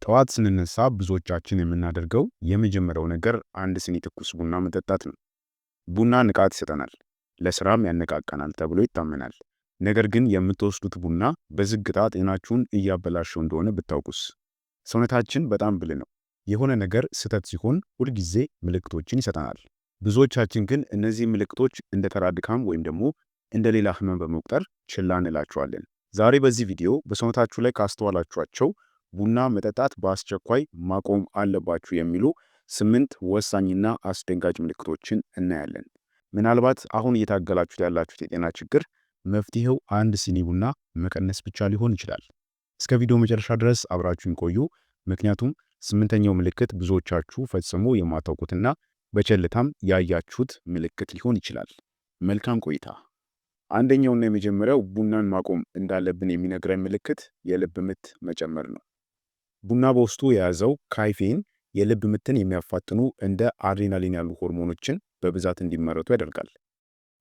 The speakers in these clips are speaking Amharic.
ጠዋት ስንነሳ ብዙዎቻችን የምናደርገው የመጀመሪያው ነገር አንድ ስኒ ትኩስ ቡና መጠጣት ነው። ቡና ንቃት ይሰጠናል፣ ለስራም ያነቃቃናል ተብሎ ይታመናል። ነገር ግን የምትወስዱት ቡና በዝግታ ጤናችሁን እያበላሸው እንደሆነ ብታውቁስ? ሰውነታችን በጣም ብልህ ነው። የሆነ ነገር ስህተት ሲሆን ሁልጊዜ ምልክቶችን ይሰጠናል። ብዙዎቻችን ግን እነዚህ ምልክቶች እንደ ተራ ድካም ወይም ደግሞ እንደ ሌላ ህመም በመቁጠር ችላ እንላቸዋለን። ዛሬ በዚህ ቪዲዮ በሰውነታችሁ ላይ ካስተዋላችኋቸው ቡና መጠጣት በአስቸኳይ ማቆም አለባችሁ የሚሉ 8 ወሳኝና አስደንጋጭ ምልክቶችን እናያለን። ምናልባት አሁን እየታገላችሁት ያላችሁት የጤና ችግር መፍትሄው አንድ ሲኒ ቡና መቀነስ ብቻ ሊሆን ይችላል። እስከ ቪዲዮ መጨረሻ ድረስ አብራችሁን ቆዩ፣ ምክንያቱም 8ኛው ምልክት ብዙዎቻችሁ ፈጽሞ የማታውቁትና በቸልታም ያያችሁት ምልክት ሊሆን ይችላል። መልካም ቆይታ። አንደኛውና የመጀመሪያው ቡናን ማቆም እንዳለብን የሚነግረን ምልክት የልብ ምት መጨመር ነው። ቡና በውስጡ የያዘው ካይፌን የልብ ምትን የሚያፋጥኑ እንደ አድሬናሊን ያሉ ሆርሞኖችን በብዛት እንዲመረቱ ያደርጋል።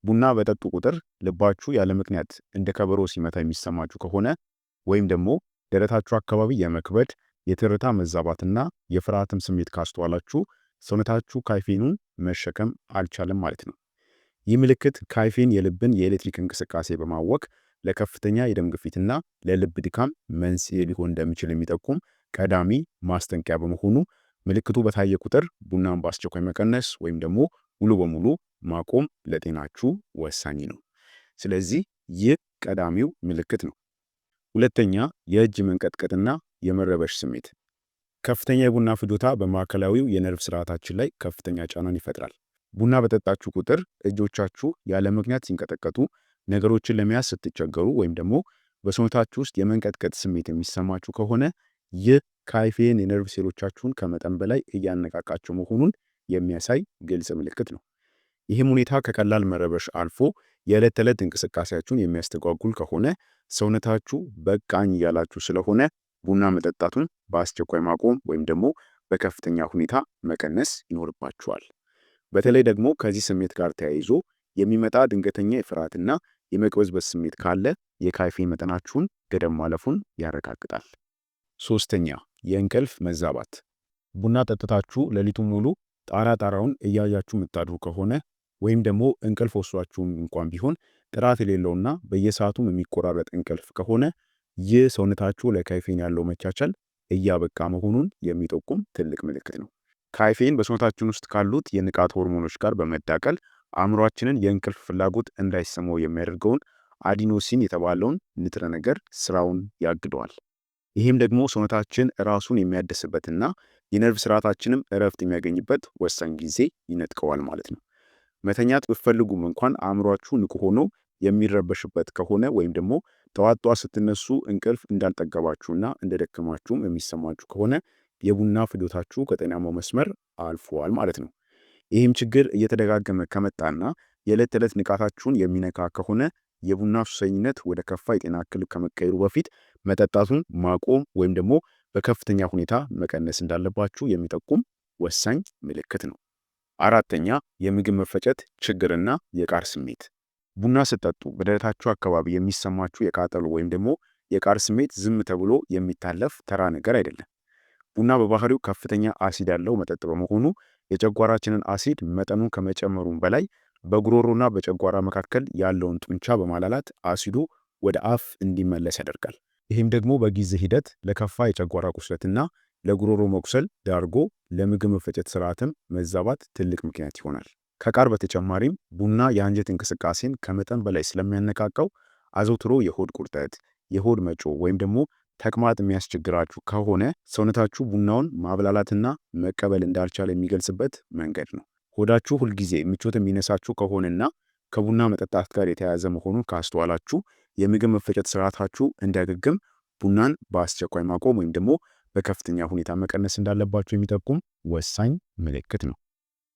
ቡና በጠጡ ቁጥር ልባችሁ ያለ ምክንያት እንደ ከበሮ ሲመታ የሚሰማችሁ ከሆነ ወይም ደግሞ ደረታችሁ አካባቢ የመክበድ የትርታ መዛባትና የፍርሃትም ስሜት ካስተዋላችሁ ሰውነታችሁ ካይፌኑን መሸከም አልቻለም ማለት ነው። ይህ ምልክት ካይፌን የልብን የኤሌክትሪክ እንቅስቃሴ በማወክ ለከፍተኛ የደም ግፊትና ለልብ ድካም መንስኤ ሊሆን እንደሚችል የሚጠቁም ቀዳሚ ማስጠንቀቂያ በመሆኑ ምልክቱ በታየ ቁጥር ቡናን በአስቸኳይ መቀነስ ወይም ደግሞ ሙሉ በሙሉ ማቆም ለጤናችሁ ወሳኝ ነው። ስለዚህ ይህ ቀዳሚው ምልክት ነው። ሁለተኛ፣ የእጅ መንቀጥቀጥና የመረበሽ ስሜት። ከፍተኛ የቡና ፍጆታ በማዕከላዊው የነርቭ ስርዓታችን ላይ ከፍተኛ ጫናን ይፈጥራል። ቡና በጠጣችሁ ቁጥር እጆቻችሁ ያለ ምክንያት ሲንቀጠቀጡ፣ ነገሮችን ለመያዝ ስትቸገሩ ወይም ደግሞ በሰውነታችሁ ውስጥ የመንቀጥቀጥ ስሜት የሚሰማችሁ ከሆነ ይህ ካይፌን የነርቭ ሴሎቻችሁን ከመጠን በላይ እያነቃቃቸው መሆኑን የሚያሳይ ግልጽ ምልክት ነው። ይህም ሁኔታ ከቀላል መረበሽ አልፎ የዕለት ተዕለት እንቅስቃሴያችሁን የሚያስተጓጉል ከሆነ ሰውነታችሁ በቃኝ እያላችሁ ስለሆነ ቡና መጠጣቱን በአስቸኳይ ማቆም ወይም ደግሞ በከፍተኛ ሁኔታ መቀነስ ይኖርባችኋል። በተለይ ደግሞ ከዚህ ስሜት ጋር ተያይዞ የሚመጣ ድንገተኛ የፍርሃትና የመቅበዝበዝ ስሜት ካለ የካይፌን መጠናችሁን ገደብ ማለፉን ያረጋግጣል። ሶስተኛ፣ የእንቅልፍ መዛባት። ቡና ጠጥታችሁ ሌሊቱን ሙሉ ጣራውን እያያችሁ የምታድሩ ከሆነ ወይም ደግሞ እንቅልፍ ወስዷችሁም እንኳን ቢሆን ጥራት የሌለውና በየሰዓቱም የሚቆራረጥ እንቅልፍ ከሆነ ይህ ሰውነታችሁ ለካይፌን ያለው መቻቻል እያበቃ መሆኑን የሚጠቁም ትልቅ ምልክት ነው። ካይፌን በሰውነታችን ውስጥ ካሉት የንቃት ሆርሞኖች ጋር በመዳቀል አእምሯችንን የእንቅልፍ ፍላጎት እንዳይሰማው የሚያደርገውን አዲኖሲን የተባለውን ንጥረ ነገር ስራውን ያግደዋል። ይህም ደግሞ ሰውነታችን ራሱን የሚያድስበትና የነርቭ ስርዓታችንም እረፍት የሚያገኝበት ወሳኝ ጊዜ ይነጥቀዋል ማለት ነው። መተኛት ብትፈልጉም እንኳን አእምሯችሁ ንቁ ሆኖ የሚረበሽበት ከሆነ ወይም ደግሞ ጠዋት ስትነሱ እንቅልፍ እንዳልጠገባችሁና እንደደከማችሁም የሚሰማችሁ ከሆነ የቡና ፍጆታችሁ ከጤናማው መስመር አልፏል ማለት ነው። ይህም ችግር እየተደጋገመ ከመጣና የዕለት ተዕለት ንቃታችሁን የሚነካ ከሆነ የቡና ሱሰኝነት ወደ ከፋ የጤና እክል ከመቀየሩ በፊት መጠጣቱን ማቆም ወይም ደግሞ በከፍተኛ ሁኔታ መቀነስ እንዳለባችሁ የሚጠቁም ወሳኝ ምልክት ነው። አራተኛ፣ የምግብ መፈጨት ችግርና የቃር ስሜት። ቡና ስትጠጡ በደረታችሁ አካባቢ የሚሰማችሁ የቃጠሎ ወይም ደግሞ የቃር ስሜት ዝም ተብሎ የሚታለፍ ተራ ነገር አይደለም። ቡና በባህሪው ከፍተኛ አሲድ ያለው መጠጥ በመሆኑ የጨጓራችንን አሲድ መጠኑን ከመጨመሩም በላይ በጉሮሮና በጨጓራ መካከል ያለውን ጡንቻ በማላላት አሲዱ ወደ አፍ እንዲመለስ ያደርጋል። ይህም ደግሞ በጊዜ ሂደት ለከፋ የጨጓራ ቁስለትና ለጉሮሮ መቁሰል ዳርጎ ለምግብ መፈጨት ስርዓትም መዛባት ትልቅ ምክንያት ይሆናል። ከቃር በተጨማሪም ቡና የአንጀት እንቅስቃሴን ከመጠን በላይ ስለሚያነቃቃው አዘውትሮ የሆድ ቁርጠት፣ የሆድ መጮህ ወይም ደግሞ ተቅማጥ የሚያስቸግራችሁ ከሆነ ሰውነታችሁ ቡናውን ማብላላትና መቀበል እንዳልቻለ የሚገልጽበት መንገድ ነው። ሆዳችሁ ሁልጊዜ ምቾት የሚነሳችሁ ከሆነና ከቡና መጠጣት ጋር የተያያዘ መሆኑን ካስተዋላችሁ የምግብ መፈጨት ስርዓታችሁ እንዲያገግም ቡናን በአስቸኳይ ማቆም ወይም ደግሞ በከፍተኛ ሁኔታ መቀነስ እንዳለባችሁ የሚጠቁም ወሳኝ ምልክት ነው።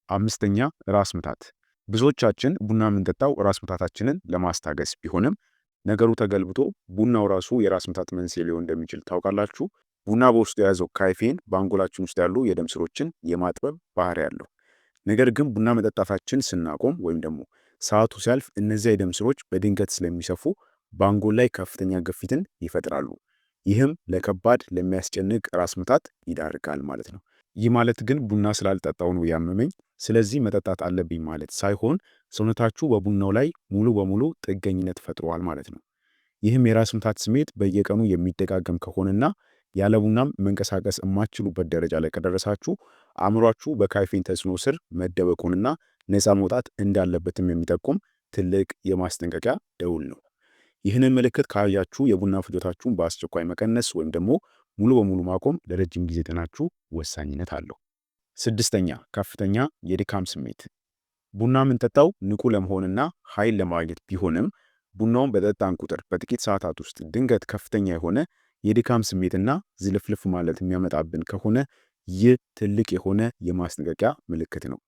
አምስተኛ፣ ራስ ምታት። ብዙዎቻችን ቡና የምንጠጣው ራስ ምታታችንን ለማስታገስ ቢሆንም ነገሩ ተገልብጦ ቡናው ራሱ የራስ ምታት መንስኤ ሊሆን እንደሚችል ታውቃላችሁ። ቡና በውስጡ የያዘው ካይፌን በአንጎላችን ውስጥ ያሉ የደም ስሮችን የማጥበብ ባህሪ ያለው። ነገር ግን ቡና መጠጣታችን ስናቆም ወይም ደግሞ ሰዓቱ ሲያልፍ እነዚያ የደም ስሮች በድንገት ስለሚሰፉ በአንጎል ላይ ከፍተኛ ግፊትን ይፈጥራሉ። ይህም ለከባድ ለሚያስጨንቅ ራስ ምታት ይዳርጋል ማለት ነው። ይህ ማለት ግን ቡና ስላልጠጣው ነው ያመመኝ፣ ስለዚህ መጠጣት አለብኝ ማለት ሳይሆን ሰውነታችሁ በቡናው ላይ ሙሉ በሙሉ ጥገኝነት ፈጥሯል ማለት ነው። ይህም የራስ ምታት ስሜት በየቀኑ የሚደጋገም ከሆነና ያለ ቡናም መንቀሳቀስ የማትችሉበት ደረጃ ላይ ከደረሳችሁ አእምሯችሁ በካፌን ተጽዕኖ ስር መደበቁንና ነፃ መውጣት እንዳለበትም የሚጠቁም ትልቅ የማስጠንቀቂያ ደውል ነው። ይህንን ምልክት ካያችሁ የቡና ፍጆታችሁን በአስቸኳይ መቀነስ ወይም ደግሞ ሙሉ በሙሉ ማቆም ለረጅም ጊዜ ጤናችሁ ወሳኝነት አለው። ስድስተኛ፣ ከፍተኛ የድካም ስሜት። ቡና የምንጠጣው ንቁ ለመሆንና ኃይል ለማግኘት ቢሆንም ቡናውን በጠጣን ቁጥር በጥቂት ሰዓታት ውስጥ ድንገት ከፍተኛ የሆነ የድካም ስሜትና ዝልፍልፍ ማለት የሚያመጣብን ከሆነ ይህ ትልቅ የሆነ የማስጠንቀቂያ ምልክት ነው።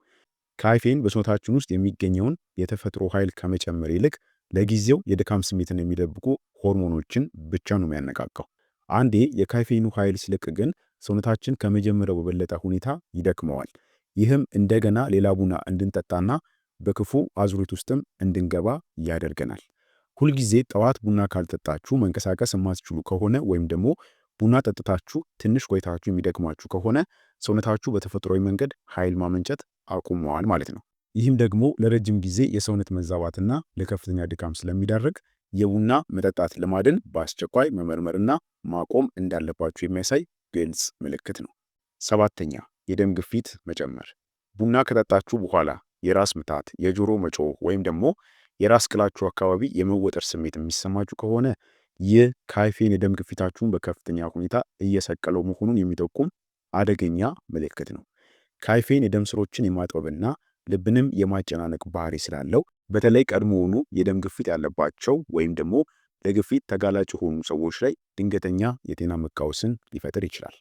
ካፌን በሰውነታችን ውስጥ የሚገኘውን የተፈጥሮ ኃይል ከመጨመር ይልቅ ለጊዜው የድካም ስሜትን የሚደብቁ ሆርሞኖችን ብቻ ነው የሚያነቃቃው። አንዴ የካፌኑ ኃይል ሲለቅ ግን ሰውነታችን ከመጀመሪያው በበለጠ ሁኔታ ይደክመዋል። ይህም እንደገና ሌላ ቡና እንድንጠጣና በክፉ አዙሪት ውስጥም እንድንገባ ያደርገናል። ሁልጊዜ ጠዋት ቡና ካልጠጣችሁ መንቀሳቀስ የማትችሉ ከሆነ ወይም ደግሞ ቡና ጠጥታችሁ ትንሽ ቆይታችሁ የሚደክማችሁ ከሆነ ሰውነታችሁ በተፈጥሯዊ መንገድ ኃይል ማመንጨት አቁመዋል ማለት ነው። ይህም ደግሞ ለረጅም ጊዜ የሰውነት መዛባትና ለከፍተኛ ድካም ስለሚዳርግ የቡና መጠጣት ልማድን በአስቸኳይ መመርመርና ማቆም እንዳለባችሁ የሚያሳይ ግልጽ ምልክት ነው። ሰባተኛ፣ የደም ግፊት መጨመር። ቡና ከጠጣችሁ በኋላ የራስ ምታት፣ የጆሮ መጮህ ወይም ደግሞ የራስ ቅላችሁ አካባቢ የመወጠር ስሜት የሚሰማችሁ ከሆነ ይህ ካፌን የደም ግፊታችሁን በከፍተኛ ሁኔታ እየሰቀለው መሆኑን የሚጠቁም አደገኛ ምልክት ነው። ካፌን የደም ስሮችን የማጥበብና ልብንም የማጨናነቅ ባህሪ ስላለው በተለይ ቀድሞውኑ የደም ግፊት ያለባቸው ወይም ደግሞ ለግፊት ተጋላጭ የሆኑ ሰዎች ላይ ድንገተኛ የጤና መቃወስን ሊፈጥር ይችላል።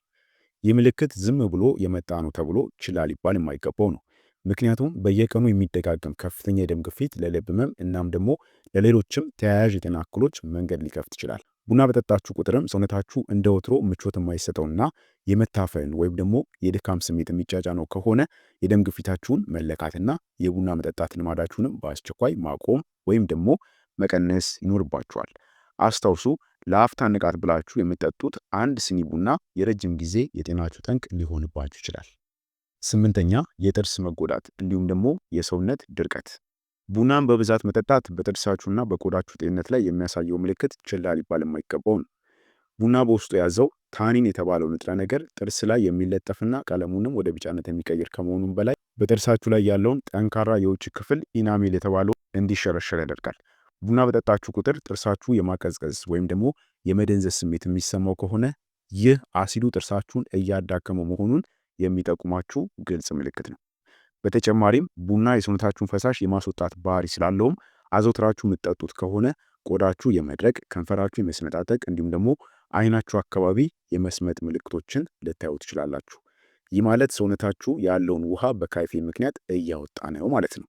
ይህ ምልክት ዝም ብሎ የመጣ ነው ተብሎ ችላ ሊባል የማይገባው ነው። ምክንያቱም በየቀኑ የሚደጋገም ከፍተኛ የደም ግፊት ለልብ ህመም እናም ደግሞ ለሌሎችም ተያያዥ የጤና እክሎች መንገድ ሊከፍት ይችላል። ቡና በጠጣችሁ ቁጥርም ሰውነታችሁ እንደ ወትሮ ምቾት የማይሰጠውና የመታፈን ወይም ደግሞ የድካም ስሜት የሚጫጫነው ከሆነ የደም ግፊታችሁን መለካትና የቡና መጠጣት ልማዳችሁንም በአስቸኳይ ማቆም ወይም ደግሞ መቀነስ ይኖርባችኋል። አስታውሱ፣ ለአፍታ ንቃት ብላችሁ የምትጠጡት አንድ ስኒ ቡና የረጅም ጊዜ የጤናችሁ ጠንቅ ሊሆንባችሁ ይችላል። ስምንተኛ፣ የጥርስ መጎዳት እንዲሁም ደግሞ የሰውነት ድርቀት። ቡናን በብዛት መጠጣት በጥርሳችሁና በቆዳችሁ ጤንነት ላይ የሚያሳየው ምልክት ችላ ሊባል የማይገባው ነው። ቡና በውስጡ የያዘው ታኒን የተባለው ንጥረ ነገር ጥርስ ላይ የሚለጠፍና ቀለሙንም ወደ ቢጫነት የሚቀይር ከመሆኑም በላይ በጥርሳችሁ ላይ ያለውን ጠንካራ የውጭ ክፍል ኢናሜል የተባለው እንዲሸረሸር ያደርጋል። ቡና በጠጣችሁ ቁጥር ጥርሳችሁ የማቀዝቀዝ ወይም ደግሞ የመደንዘዝ ስሜት የሚሰማው ከሆነ ይህ አሲዱ ጥርሳችሁን እያዳከመው መሆኑን የሚጠቁማችሁ ግልጽ ምልክት ነው። በተጨማሪም ቡና የሰውነታችሁን ፈሳሽ የማስወጣት ባህሪ ስላለውም አዘውትራችሁ የምትጠጡት ከሆነ ቆዳችሁ የመድረቅ፣ ከንፈራችሁ የመስነጣጠቅ እንዲሁም ደግሞ አይናችሁ አካባቢ የመስመጥ ምልክቶችን ልታዩ ትችላላችሁ። ይህ ማለት ሰውነታችሁ ያለውን ውሃ በካፌን ምክንያት እያወጣ ነው ማለት ነው።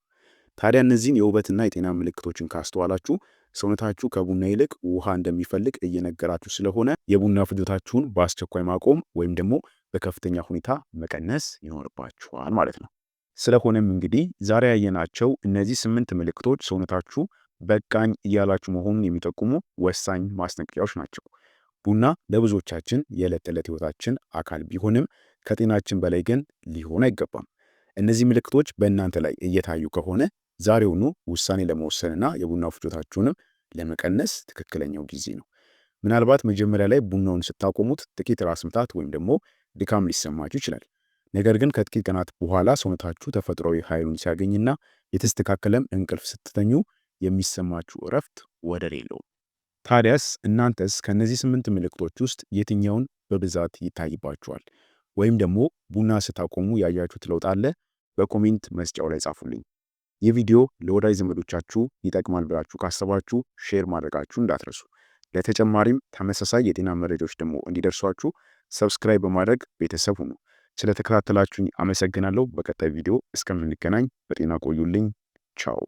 ታዲያ እነዚህን የውበትና የጤና ምልክቶችን ካስተዋላችሁ ሰውነታችሁ ከቡና ይልቅ ውሃ እንደሚፈልግ እየነገራችሁ ስለሆነ የቡና ፍጆታችሁን በአስቸኳይ ማቆም ወይም ደግሞ በከፍተኛ ሁኔታ መቀነስ ይኖርባችኋል ማለት ነው። ስለሆነም እንግዲህ ዛሬ ያየናቸው እነዚህ 8 ምልክቶች ሰውነታችሁ በቃኝ እያላችሁ መሆኑን የሚጠቁሙ ወሳኝ ማስጠንቀቂያዎች ናቸው። ቡና ለብዙዎቻችን የዕለት ተዕለት ህይወታችን አካል ቢሆንም ከጤናችን በላይ ግን ሊሆን አይገባም። እነዚህ ምልክቶች በእናንተ ላይ እየታዩ ከሆነ ዛሬውኑ ውሳኔ ለመወሰንና የቡና ፍጆታችሁንም ለመቀነስ ትክክለኛው ጊዜ ነው። ምናልባት መጀመሪያ ላይ ቡናውን ስታቆሙት ጥቂት ራስ ምታት ወይም ደግሞ ድካም ሊሰማችሁ ይችላል። ነገር ግን ከጥቂት ቀናት በኋላ ሰውነታችሁ ተፈጥሯዊ ኃይሉን ሲያገኝና የተስተካከለም እንቅልፍ ስትተኙ የሚሰማችሁ እረፍት ወደር የለውም። ታዲያስ እናንተስ ከነዚህ 8 ምልክቶች ውስጥ የትኛውን በብዛት ይታይባችኋል? ወይም ደግሞ ቡና ስታቆሙ ያያችሁት ለውጥ አለ? በኮሜንት መስጫው ላይ ጻፉልኝ። ይህ ቪዲዮ ለወዳጅ ዘመዶቻችሁ ይጠቅማል ብላችሁ ካሰባችሁ ሼር ማድረጋችሁ እንዳትረሱ። ለተጨማሪም ተመሳሳይ የጤና መረጃዎች ደግሞ እንዲደርሷችሁ ሰብስክራይብ በማድረግ ቤተሰብ ሁኑ። ስለተከታተላችሁኝ አመሰግናለሁ። በቀጣይ ቪዲዮ እስከምንገናኝ በጤና ቆዩልኝ። ቻው።